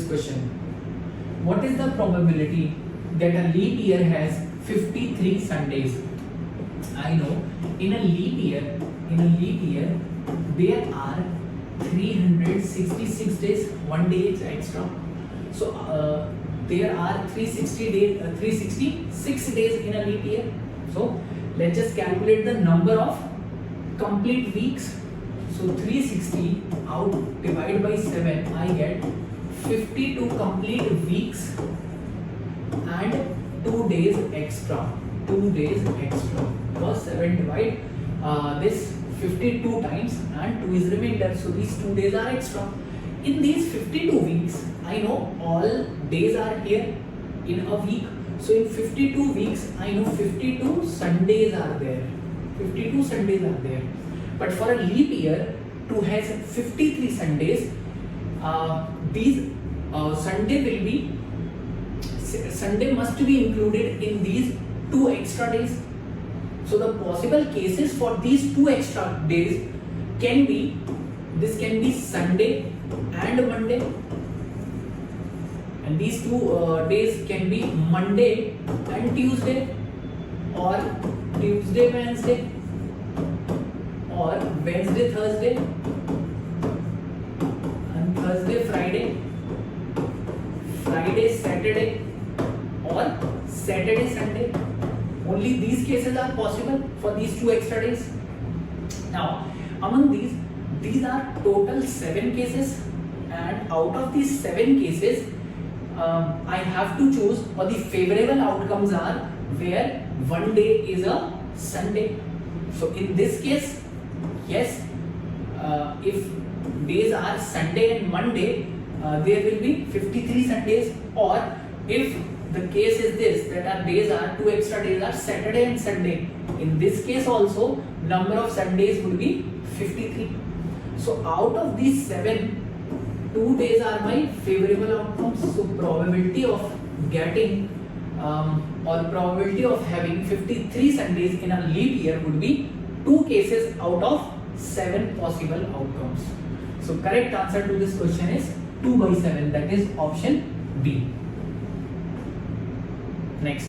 this question. What is the probability that a leap year has 53 Sundays? I know in a leap year there are 366 days, 1 day is extra. So there are 366 days in a leap year. So let's just calculate the number of complete weeks. So 360 out divided by 7, I get 52 complete weeks and 2 days extra. 2 days extra because 7 divide this 52 times and 2 is remainder. So these 2 days are extra. In these 52 weeks, I know all days are here in a week. So in 52 weeks, I know 52 Sundays are there. 52 Sundays are there. But for a leap year, 2 has 53 Sundays. These Sunday must be included in these 2 extra days. So the possible cases for these 2 extra days can be Sunday and Monday, and these 2 days can be Monday and Tuesday, or Tuesday Wednesday, or Wednesday Thursday, and Thursday Friday, Friday Saturday, or Saturday Sunday. Only these cases are possible for these 2 extra days. Now among these are total 7 cases, and out of these 7 cases I have to choose, or the favorable outcomes are where 1 day is a Sunday. So in this case, yes, if days are Sunday and Monday, there will be 53 Sundays. Or if the case is this, that our days are 2 extra days are Saturday and Sunday, in this case also number of Sundays would be 53. So out of these 7, 2 days are my favorable outcomes. So probability of getting or probability of having 53 Sundays in a leap year would be 2 cases out of 7 possible outcomes. So correct answer to this question is 2 by 7, that is option B. Next.